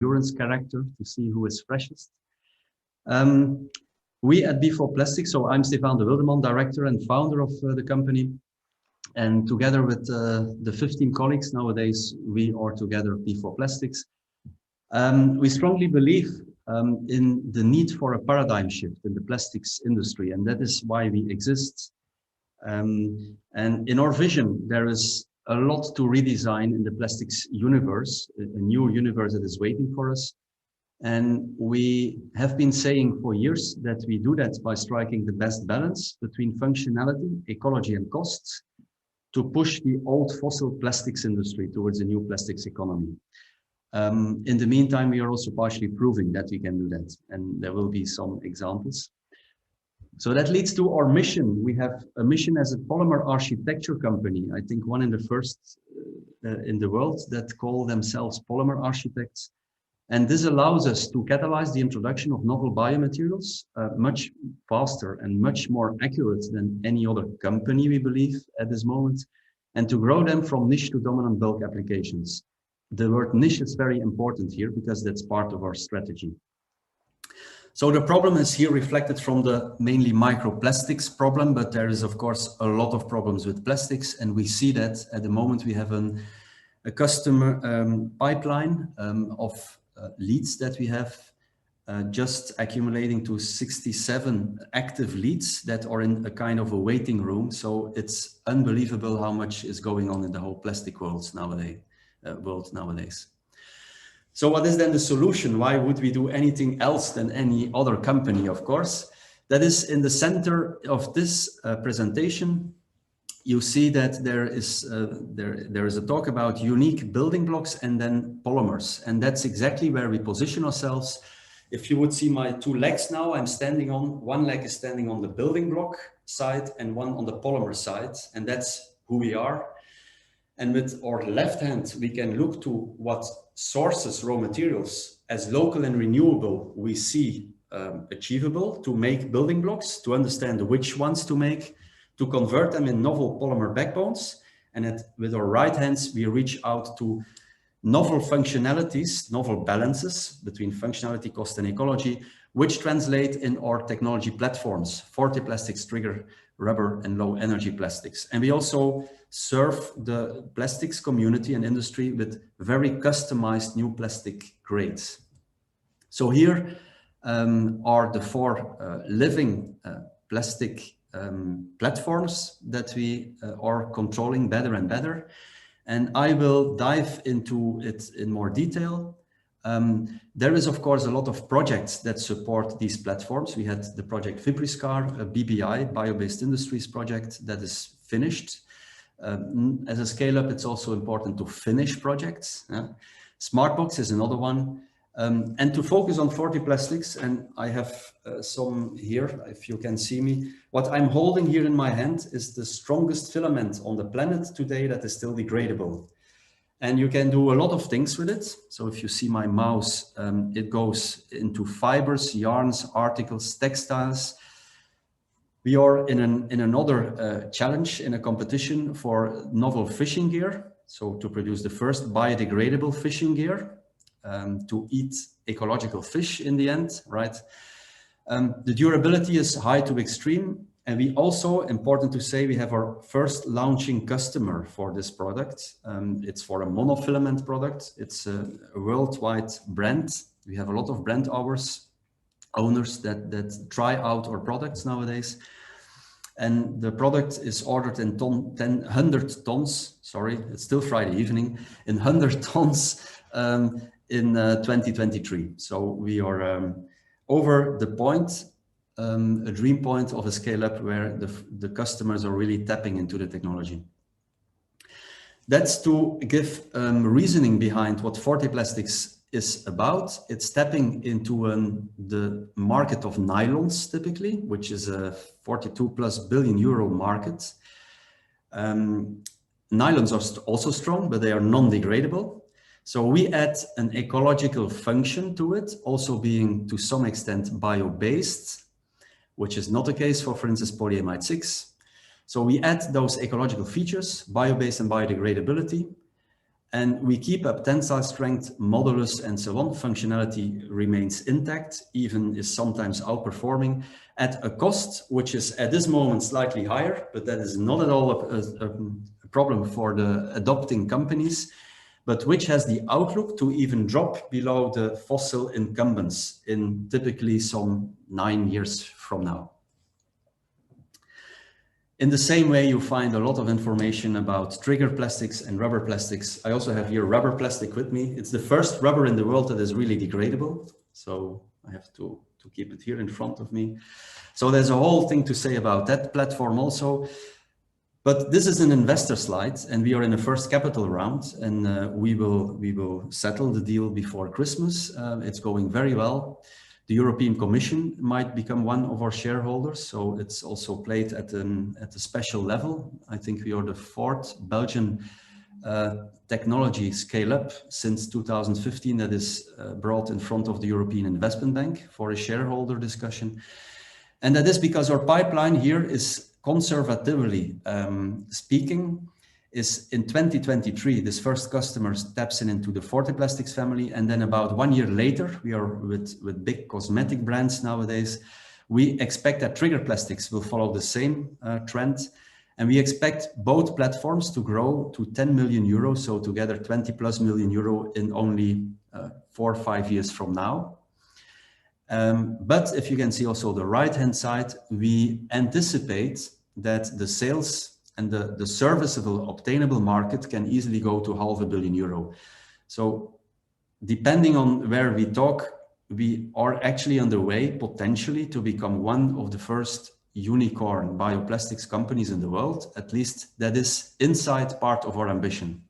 endurance character to see who is freshest. We at B4Plastic, so I'm Stefan de Wildeman, director and founder of the company. And together with the 15 colleagues nowadays, we are together B4Plastics. We strongly believe in the need for a paradigm shift in the plastics industry, and that is why we exist. And in our vision, there is a lot to redesign in the plastics universe, a new universe that is waiting for us. And we have been saying for years that we do that by striking the best balance between functionality, ecology, and costs to push the old fossil plastics industry towards a new plastics economy. In the meantime, we are also partially proving that we can do that, and there will be some examples. So that leads to our mission. We have a mission as a polymer architecture company, I think one in the first in the world that call themselves polymer architects. And this allows us to catalyze the introduction of novel biomaterials much faster and much more accurate than any other company, we believe, at this moment, and to grow them from niche to dominant bulk applications. The word niche is very important here because that's part of our strategy. So the problem is here reflected from the mainly microplastics problem, but there is, of course, a lot of problems with plastics, and we see that at the moment we have a customer pipeline of leads that we have just accumulating to 67 active leads that are in a kind of a waiting room. So it's unbelievable how much is going on in the whole plastic world nowadays. So what is then the solution? Why would we do anything else than any other company? Of course, that is in the center of this presentation. You see that there is a talk about unique building blocks and then polymers. And that's exactly where we position ourselves. If you would see my two legs now, I'm standing on, one leg is standing on the building block side and one on the polymer side. And that's who we are. And with our left hand, we can look to what sources, raw materials, as local and renewable, we see achievable to make building blocks, to understand which ones to make, to convert them in novel polymer backbones. And with our right hands, we reach out to novel functionalities, novel balances between functionality, cost, and ecology, which translate in our technology platforms, 4Plastic, trigger, rubber, and low energy plastics. And we also serve the plastics community and industry with very customized new plastic grades. So here are the four living plastic platforms that we are controlling better and better. And I will dive into it in more detail. There is, of course, a lot of projects that support these platforms. We had the project Vibriscar, a BBI, Bio-Based Industries project that is finished. As a scale-up, it's also important to finish projects. Smartbox is another one. And to focus on 4Plastics, and I have some here, if you can see me. What I'm holding here in my hand is the strongest filament on the planet today that is still degradable. And you can do a lot of things with it. So if you see my mouse, it goes into fibers, yarns, articles, textiles. We are in another challenge in a competition for novel fishing gear. So to produce the first biodegradable fishing gear. To eat ecological fish in the end, right? The durability is high to extreme. And we also, important to say, we have our first launching customer for this product. It's for a monofilament product. It's a worldwide brand. We have a lot of brand owners that try out our products nowadays. And the product is ordered in 100 tons, sorry, it's still Friday evening, in 100 tons in 2023. So we are over the point, a dream point of a scale-up where the customers are really tapping into the technology. That's to give reasoning behind what 4Plastics is about. It's tapping into the market of nylons, typically, which is a 42+ billion euro market. Nylons are also strong, but they are non-degradable. So we add an ecological function to it, also being to some extent bio-based, which is not the case for instance, polyamide 6. So we add those ecological features, bio-based and biodegradability. And we keep up tensile strength, modulus, and so on. Functionality remains intact, even is sometimes outperforming at a cost which is at this moment slightly higher, but that is not at all a problem for the adopting companies, but which has the outlook to even drop below the fossil incumbents in typically some 9 years from now. In the same way, you find a lot of information about trigger plastics and rubber plastics. I also have here rubber plastic with me. It's the first rubber in the world that is really degradable. So I have to keep it here in front of me. So there's a whole thing to say about that platform also. But this is an investor slide, and we are in the first capital round, and we will settle the deal before Christmas. It's going very well. The European Commission might become one of our shareholders, so it's also played at a special level. I think we are the 4th Belgian technology scale-up since 2015 that is brought in front of the European Investment Bank for a shareholder discussion. And that is because our pipeline here is conservatively speaking, is in 2023, this first customer taps into the B4Plastics family, and then about 1 year later, we are with big cosmetic brands nowadays. We expect that trigger plastics will follow the same trend, and we expect both platforms to grow to 10 million euros, so together 20+ million euro in only 4 or 5 years from now. But if you can see also the right-hand side, we anticipate that the sales and the serviceable obtainable market can easily go to €500 million. So depending on where we talk, we are actually on the way potentially to become one of the first unicorn bioplastics companies in the world. At least that is inside part of our ambition.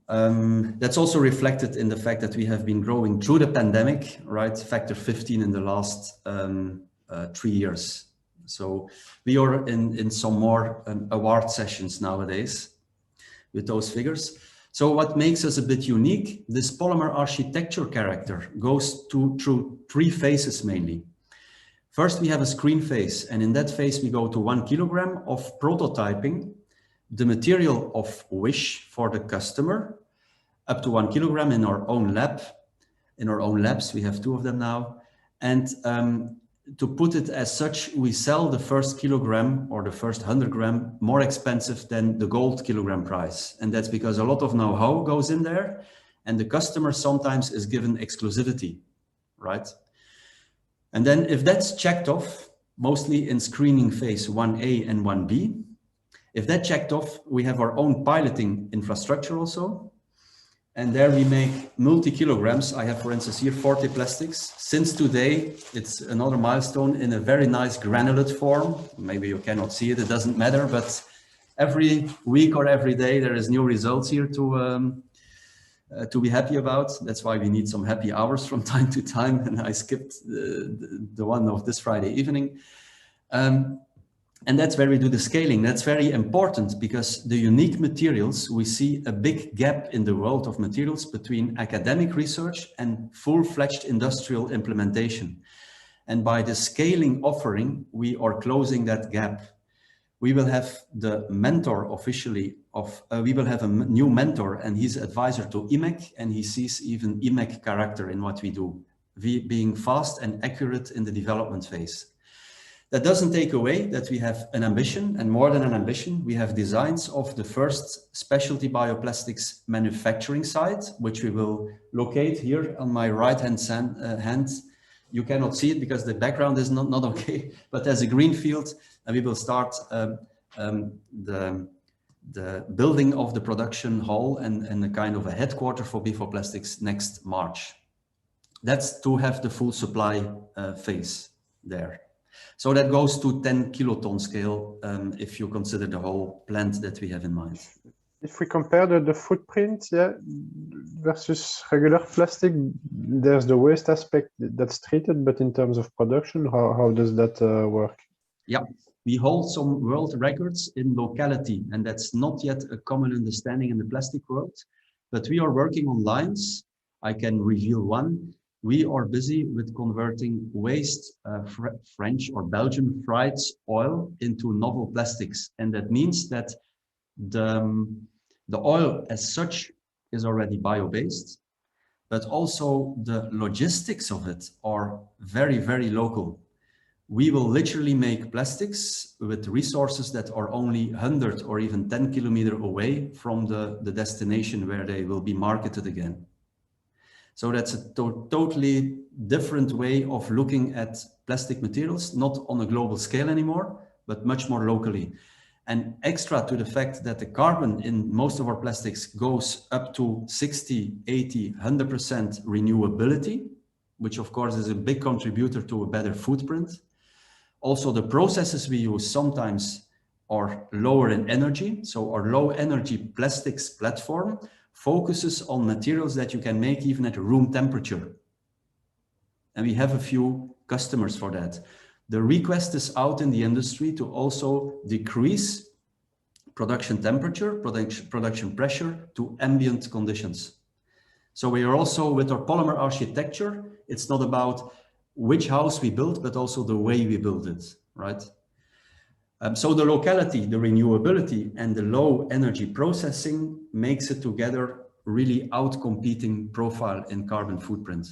That's also reflected in the fact that we have been growing through the pandemic, right? Factor 15 in the last 3 years. So we are in some more award sessions nowadays with those figures. So what makes us a bit unique, this polymer architecture character goes through 3 phases mainly. First, we have a screen phase, and in that phase we go to 1 kilogram of prototyping the material of wish for the customer, up to 1 kilogram in our own lab. In our own labs, we have 2 of them now. And to put it as such, we sell the first kilogram or the first 100 gram more expensive than the gold kilogram price. And that's because a lot of know-how goes in there, and the customer sometimes is given exclusivity, right? And then if that's checked off, mostly in screening phase 1A and 1B, if that checked off, we have our own piloting infrastructure also. And there we make multi-kilograms. I have, for instance, here B4Plastics. Since today, it's another milestone in a very nice granulate form. Maybe you cannot see it, it doesn't matter, but every week or every day, there is new results here to be happy about. That's why we need some happy hours from time to time. And I skipped the one of this Friday evening. And that's where we do the scaling. That's very important because the unique materials, we see a big gap in the world of materials between academic research and full-fledged industrial implementation. And by the scaling offering, we are closing that gap. We will have the mentor officially we will have a new mentor, and he's advisor to IMEC, and he sees even IMEC character in what we do, being fast and accurate in the development phase. That doesn't take away that we have an ambition, and more than an ambition, we have designs of the first specialty bioplastics manufacturing site, which we will locate here on my right-hand hand. You cannot see it because the background is not okay, but there's a green field, and we will start the building of the production hall and a kind of a headquarter for B4Plastics next March. That's to have the full supply phase there. So that goes to 10 kiloton scale if you consider the whole plant that we have in mind. If we compare the footprint, yeah, versus regular plastic, there's the waste aspect that's treated, but in terms of production, how does that work? Yeah, we hold some world records in locality, and that's not yet a common understanding in the plastic world, but we are working on lines. I can reveal one. We are busy with converting waste French or Belgian fried oil into novel plastics. And that means that The oil as such is already bio-based, but also the logistics of it are very, very local. We will literally make plastics with resources that are only 100 or even 10 kilometers away from the destination where they will be marketed again. So that's a totally different way of looking at plastic materials, not on a global scale anymore, but much more locally. And extra to the fact that the carbon in most of our plastics goes up to 60, 80, 100% renewability, which of course is a big contributor to a better footprint. Also, the processes we use sometimes are lower in energy. So our low energy plastics platform focuses on materials that you can make even at room temperature. And we have a few customers for that. The request is out in the industry to also decrease production temperature, production pressure to ambient conditions. So we are also, with our polymer architecture, it's not about which house we build, but also the way we build it, right? So the locality, the renewability, and the low energy processing makes it together really out-competing profile in carbon footprint.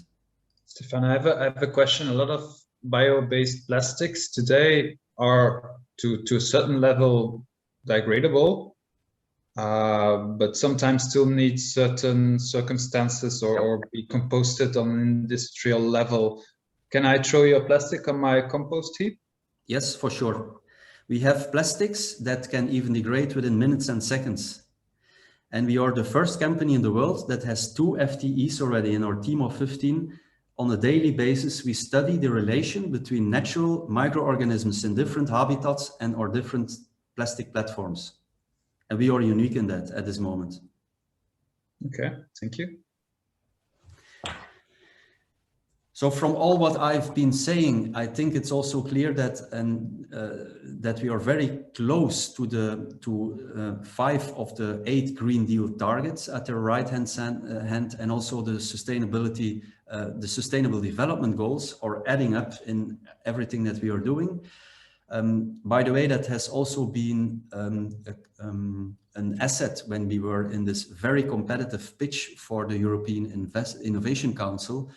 Stefan, I have a question. A lot of bio-based plastics today are to a certain level degradable, but sometimes still need certain circumstances or be composted on an industrial level. Can I throw your plastic on my compost heap? Yes, for sure. We have plastics that can even degrade within minutes and seconds. And we are the first company in the world that has 2 FTEs already in our team of 15. On a daily basis, we study the relation between natural microorganisms in different habitats and our different plastic platforms. And we are unique in that at this moment. Okay, thank you. So from all what I've been saying, I think it's also clear that that we are very close to 5 of the 8 Green Deal targets at the right-hand hand, and also the sustainability, the Sustainable Development Goals are adding up in everything that we are doing. By the way, that has also been an asset when we were in this very competitive pitch for the European Innovation Council,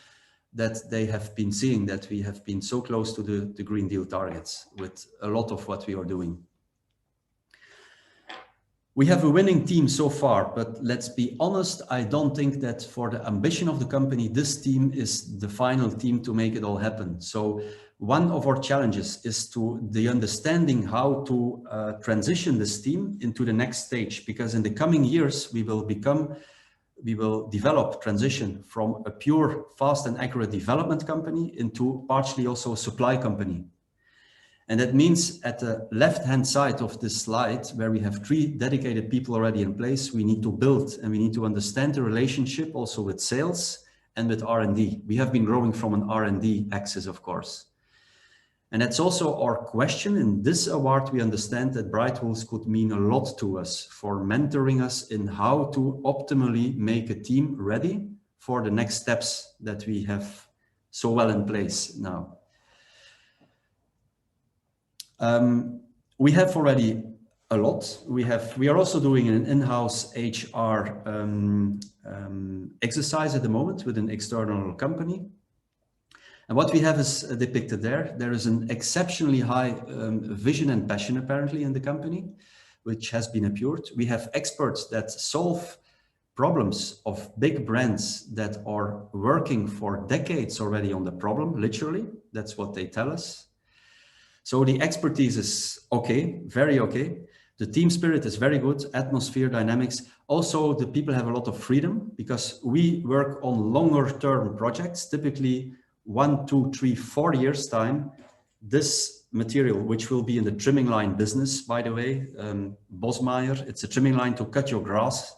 that they have been seeing that we have been so close to the Green Deal targets with a lot of what we are doing. We have a winning team so far, but let's be honest, I don't think that for the ambition of the company, this team is the final team to make it all happen. So one of our challenges is the understanding how to transition this team into the next stage, because in the coming years, we will transition from a pure, fast and accurate development company into partially also a supply company. And that means at the left-hand side of this slide, where we have 3 dedicated people already in place, we need to build and we need to understand the relationship also with sales and with R&D. We have been growing from an R&D axis, of course. And that's also our question. In this award, we understand that BrightWolves could mean a lot to us for mentoring us in how to optimally make a team ready for the next steps that we have so well in place now. We have already a lot. We are also doing an in-house HR exercise at the moment with an external company. And what we have is depicted there. There is an exceptionally high vision and passion apparently in the company, which has been appeared. We have experts that solve problems of big brands that are working for decades already on the problem, literally. That's what they tell us. So the expertise is okay, very okay. The team spirit is very good, atmosphere, dynamics. Also, the people have a lot of freedom because we work on longer term projects, typically 1, 2, 3, 4 years time. This material, which will be in the trimming line business, by the way, Bosmaier, it's a trimming line to cut your grass,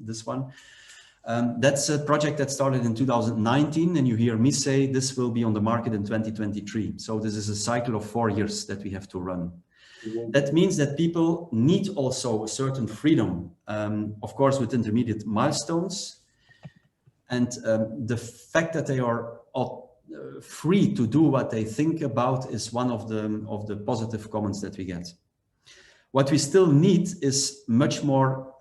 this one. That's a project that started in 2019, and you hear me say this will be on the market in 2023. So this is a cycle of 4 years that we have to run. That means that people need also a certain freedom, of course, with intermediate milestones. And the fact that they are free to do what they think about is one of the positive comments that we get. What we still need is much more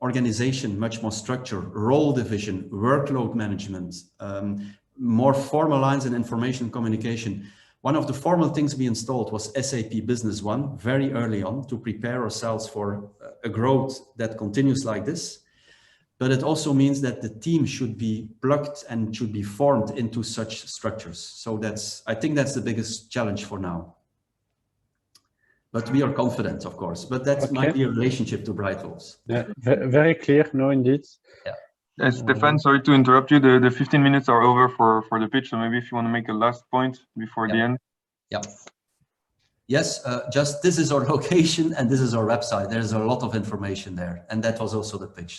organization, much more structure, role division, workload management, more formal lines and information communication. One of the formal things we installed was SAP Business One very early on to prepare ourselves for a growth that continues like this. But it also means that the team should be plugged and should be formed into such structures. So I think that's the biggest challenge for now. But we are confident, of course. But that might be a relationship to BrightWolves. Yeah, very clear. No, indeed. Yeah. Stefan, sorry to interrupt you. The 15 minutes are over for the pitch. So maybe if you want to make a last point before the end. Yeah. Yes, just this is our location and this is our website. There's a lot of information there. And that was also the pitch.